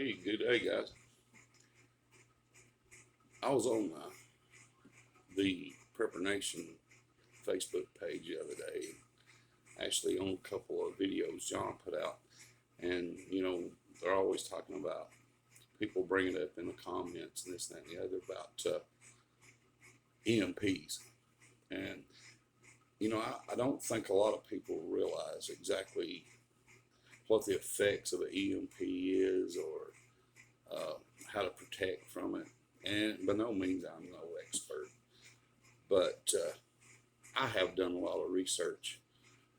Hey, good day, guys. I was on the Prepper Nation Facebook page the other day, actually on a couple of videos John put out, and they're always talking about people bringing it up in the comments and this, that, and the other about E.M.Ps, and I don't think a lot of people realize exactly what the effects of an E.M.P is, or how to protect from it. And by no means I'm no expert, but I have done a lot of research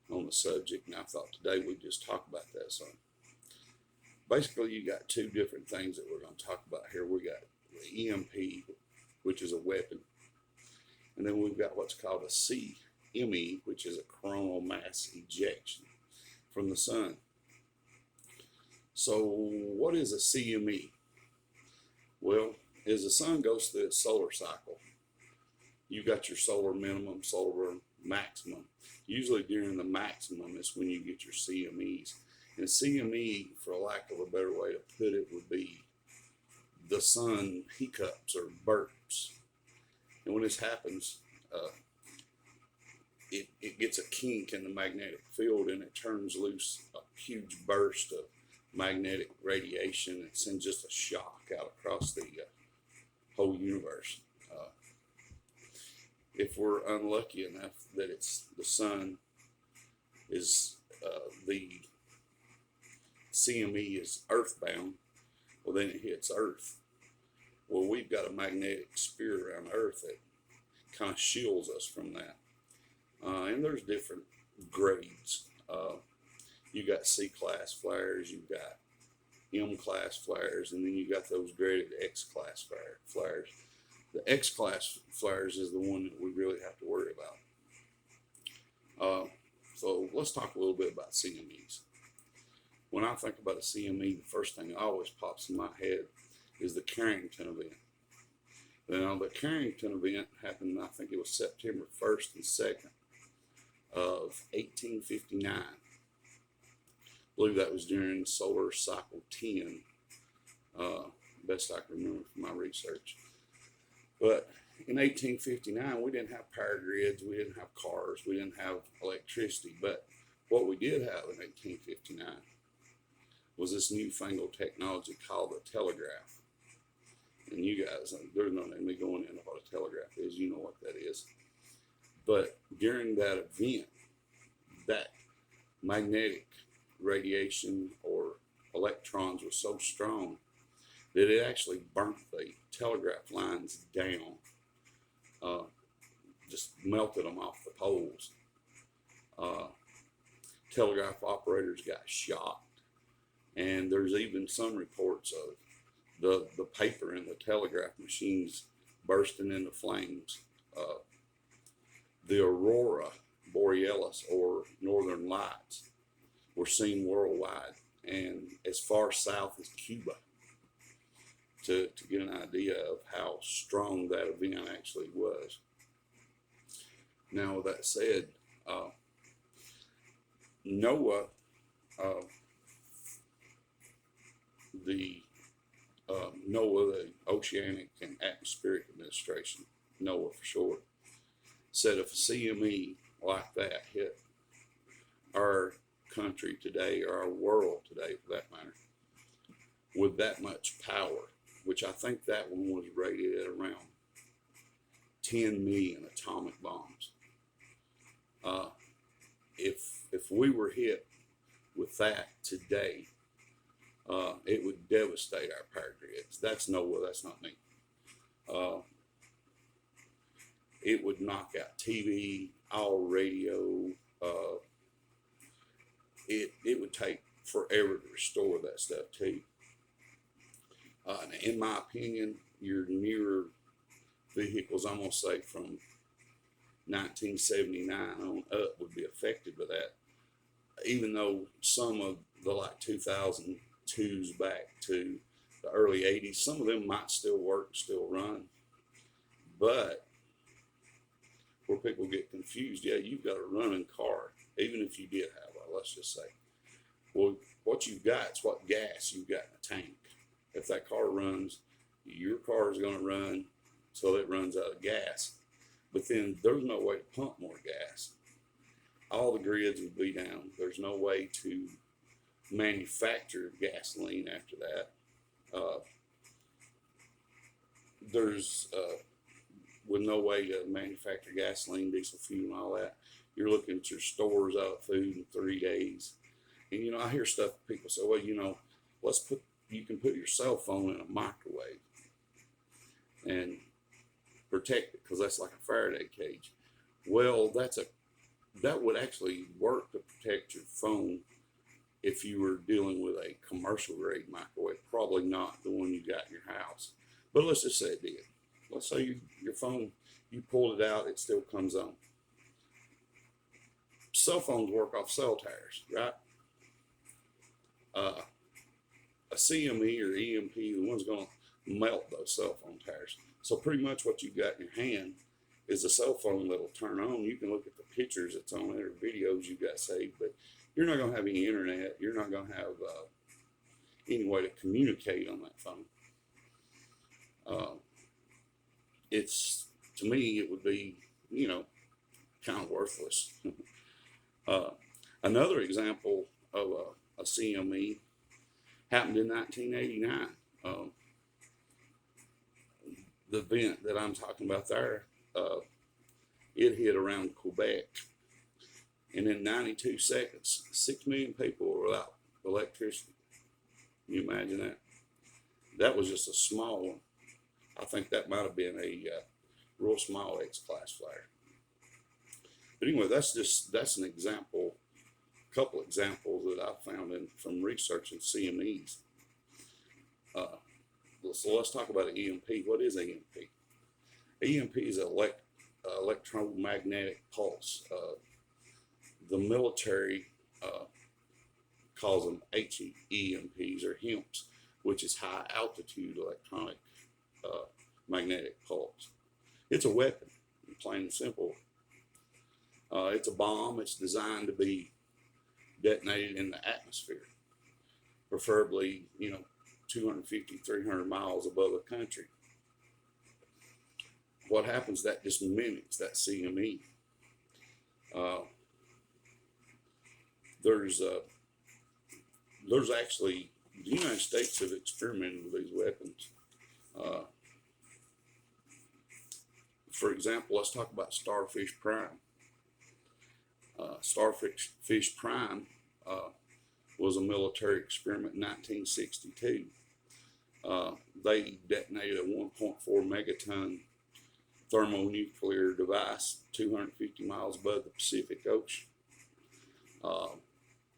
on the subject, and I thought today we'd just talk about that. So basically, you got two different things that we're going to talk about here. We got the E.M.P, which is a weapon, and then we've got what's called a C.M.E, which is a coronal mass ejection from the sun. So what is a C.M.E? Well, as the sun goes through its solar cycle, you got your solar minimum, solar maximum. Usually during the maximum is when you get your CMEs. And CME, for lack of a better way to put it, would be the sun hiccups or burps. And when this happens, it gets a kink in the magnetic field, and it turns loose a huge burst of magnetic radiation and sends just a shock out across the whole universe. If we're unlucky enough that it's the sun is the CME is earthbound, well, then it hits Earth. Well, we've got a magnetic sphere around Earth that kind of shields us from that. And there's different grades. You got C-class flares, you've got M-class flares, and then you got those graded X-class flares. The X-class flares is the one that we really have to worry about. So let's talk a little bit about CMEs. When I think about a CME, the first thing that always pops in my head is the Carrington event. Now, the Carrington event happened, I think it was September 1st and 2nd of 1859. I believe that was during solar cycle 10, best I can remember from my research. But in 1859, we didn't have power grids, we didn't have cars, we didn't have electricity. But what we did have in 1859 was this newfangled technology called the telegraph. And you guys, there's no need me going into what a telegraph is, you know what that is. But during that event, that magnetic radiation or electrons were so strong that it actually burnt the telegraph lines down, just melted them off the poles. Telegraph operators got shocked, and there's even some reports of the paper in the telegraph machines bursting into flames. The aurora borealis, or northern lights, were seen worldwide, and as far south as Cuba, to get an idea of how strong that event actually was. Now, with that said, NOAA, the Oceanic and Atmospheric Administration, NOAA for short, said if a CME like that hit our country today, or our world today for that matter, with that much power, which I think that one was rated at around 10 million atomic bombs. If we were hit with that today, it would devastate our power grids. That's NOAA, that's not me. It would knock out TV, all radio. It would take forever to restore that stuff too. In my opinion, your newer vehicles, I'm going to say from 1979 on up, would be affected by that. Even though some of the like 2002s back to the early 80s, some of them might still work, still run. But where people get confused, yeah, you've got a running car, even if you did have one, let's just say. Well, what you've got is what gas you've got in the tank. If that car runs, your car is going to run till it runs out of gas. But then there's no way to pump more gas. All the grids would be down. There's no way to manufacture gasoline after that. There's with no way to manufacture gasoline, diesel fuel, and all that. You're looking at your stores out of food in 3 days. And you know, I hear stuff people say, well, you know, you can put your cell phone in a microwave and protect it because that's like a Faraday cage. Well, that would actually work to protect your phone if you were dealing with a commercial grade microwave. Probably not the one you got in your house. But let's just say it did. Let's say your phone, you pulled it out, it still comes on. Cell phones work off cell towers, right? A C.M.E or E.M.P, the one's going to melt those cell phone towers. So pretty much what you got in your hand is a cell phone that'll turn on. You can look at the pictures that's on it or videos you got saved, but you're not going to have any internet. You're not going to have any way to communicate on that phone. To me, it would be, you know, kind of worthless. Another example of a C.M.E happened in 1989. The event that I'm talking about there, it hit around Quebec. And in 92 seconds, 6 million people were without electricity. Can you imagine that? That was just a small one. I think that might have been a real small X-class flare. But anyway, that's an example, a couple examples that I found from researching CMEs. So let's talk about an E.M.P. What is E.M.P? E.M.P is an electromagnetic pulse. The military calls them HEMPs or HEMPs, which is high altitude electronic magnetic pulse. It's a weapon, plain and simple. It's a bomb. It's designed to be detonated in the atmosphere, preferably, 250, 300 miles above the country. What happens, that just mimics that CME. There's actually, the United States have experimented with these weapons. For example, let's talk about Starfish Prime. Starfish Prime was a military experiment in 1962. They detonated a 1.4 megaton thermonuclear device 250 miles above the Pacific Ocean.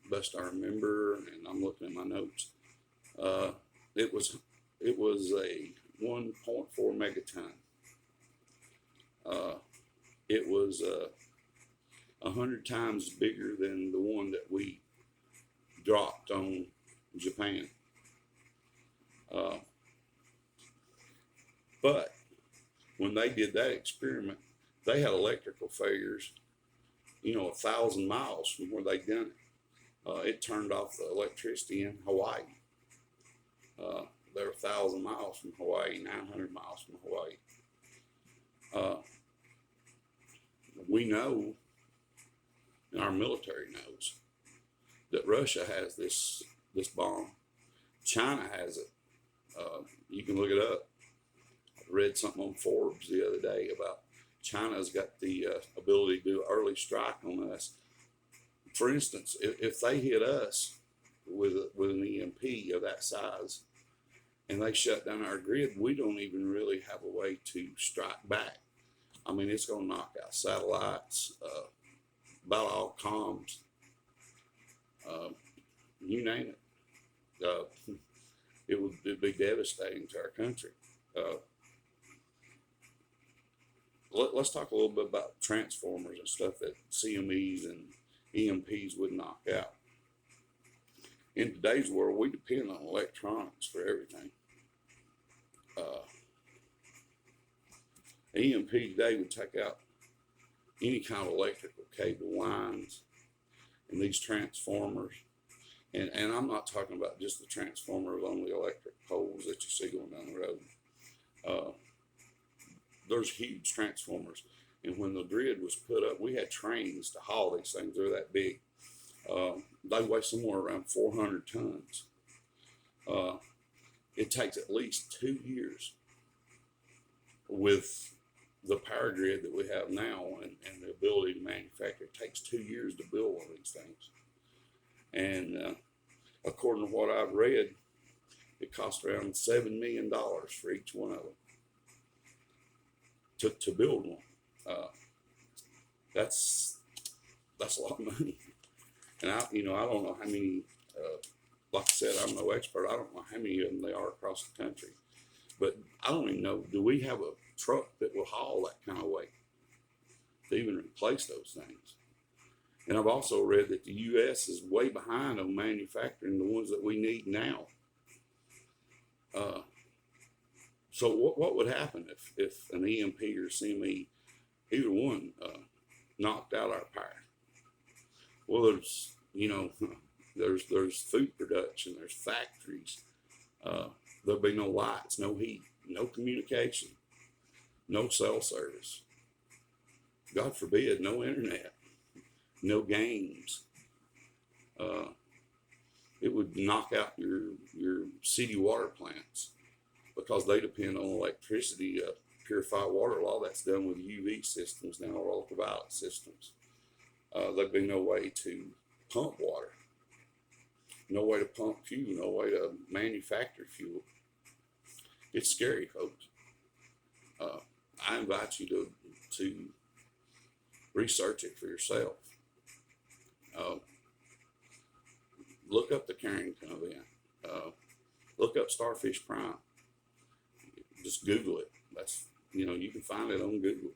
Best I remember, and I'm looking at my notes, it was a 1.4 megaton. It was 100 times bigger than the one that we dropped on Japan. But when they did that experiment, they had electrical failures, 1,000 miles from where they'd done it. It turned off the electricity in Hawaii. They're 1,000 miles from Hawaii, 900 miles from Hawaii. We know, and our military knows, that Russia has this bomb. China has it. You can look it up. I read something on Forbes the other day about China's got the ability to do early strike on us. For instance, if they hit us with an E.M.P. of that size and they shut down our grid, we don't even really have a way to strike back. I mean, it's going to knock out satellites, about all comms, you name it. It'd be devastating to our country. Let's talk a little bit about transformers and stuff that CMEs and E.M.Ps would knock out. In today's world, we depend on electronics for everything. E.M.P. today would take out any kind of electrical cable lines and these transformers. And I'm not talking about just the transformers on the electric pole. poles that you see going down the road. There's huge transformers. And when the grid was put up, we had trains to haul these things. They're that big. They weigh somewhere around 400 tons. It takes at least 2 years with the power grid that we have now and the ability to manufacture. It takes 2 years to build one of these things. And according to what I've read, it costs around $7 million for each one of them to build one. That's a lot of money. And I don't know how many, like I said, I'm no expert. I don't know how many of them there are across the country. But I don't even know, do we have a truck that will haul that kind of weight to even replace those things? And I've also read that the U.S. is way behind on manufacturing the ones that we need now. So what would happen if an E.M.P or C.M.E, either one, knocked out our power? Well, there's food production, there's factories. There'll be no lights, no heat, no communication, no cell service. God forbid, no internet, no games. It would knock out your city water plants because they depend on electricity to purify water. A lot of that's done with UV systems now, or ultraviolet systems. There'd be no way to pump water, no way to pump fuel, no way to manufacture fuel. It's scary, folks. I invite you to research it for yourself. Look up the Carrington event. Look up Starfish Prime. Just Google it. You can find it on Google.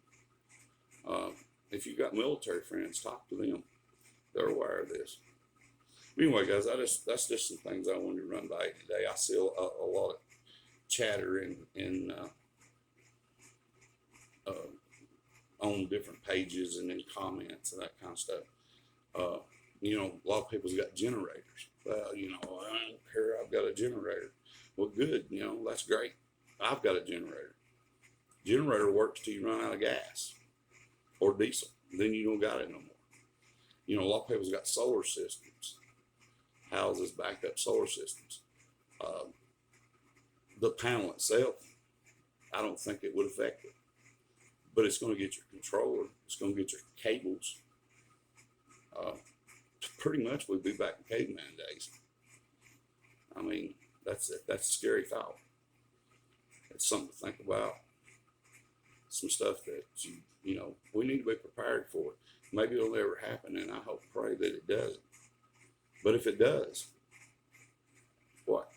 If you've got military friends, talk to them. They're aware of this. Anyway, guys, that's just some things I wanted to run by you today. I see a lot of chatter on different pages and in comments and that kind of stuff. A lot of people's got generators. Well, I don't care. I've got a generator. Well, good. That's great. I've got a generator. Generator works till you run out of gas or diesel. Then you don't got it no more. A lot of people's got solar systems, houses, backup solar systems. The panel itself, I don't think it would affect it, but it's going to get your controller. It's going to get your cables. Pretty much we'd be back in caveman days. I mean, that's a scary thought. It's something to think about. Some stuff that we need to be prepared for. Maybe it'll never happen, and I hope, pray that it doesn't. But if it does, what?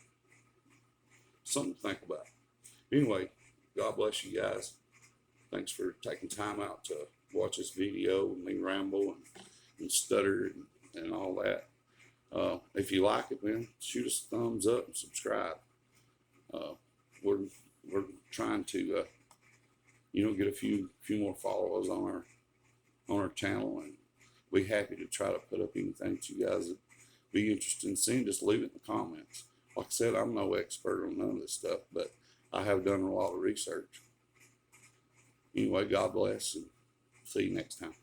Something to think about. Anyway, God bless you guys. Thanks for taking time out to watch this video and me ramble and stutter and all that. If you like it, man, shoot us a thumbs up and subscribe. We're trying to get a few more followers on our channel, and be happy to try to put up anything that you guys would be interested in seeing. Just leave it in the comments. Like I said, I'm no expert on none of this stuff, but I have done a lot of research. Anyway, God bless, and see you next time.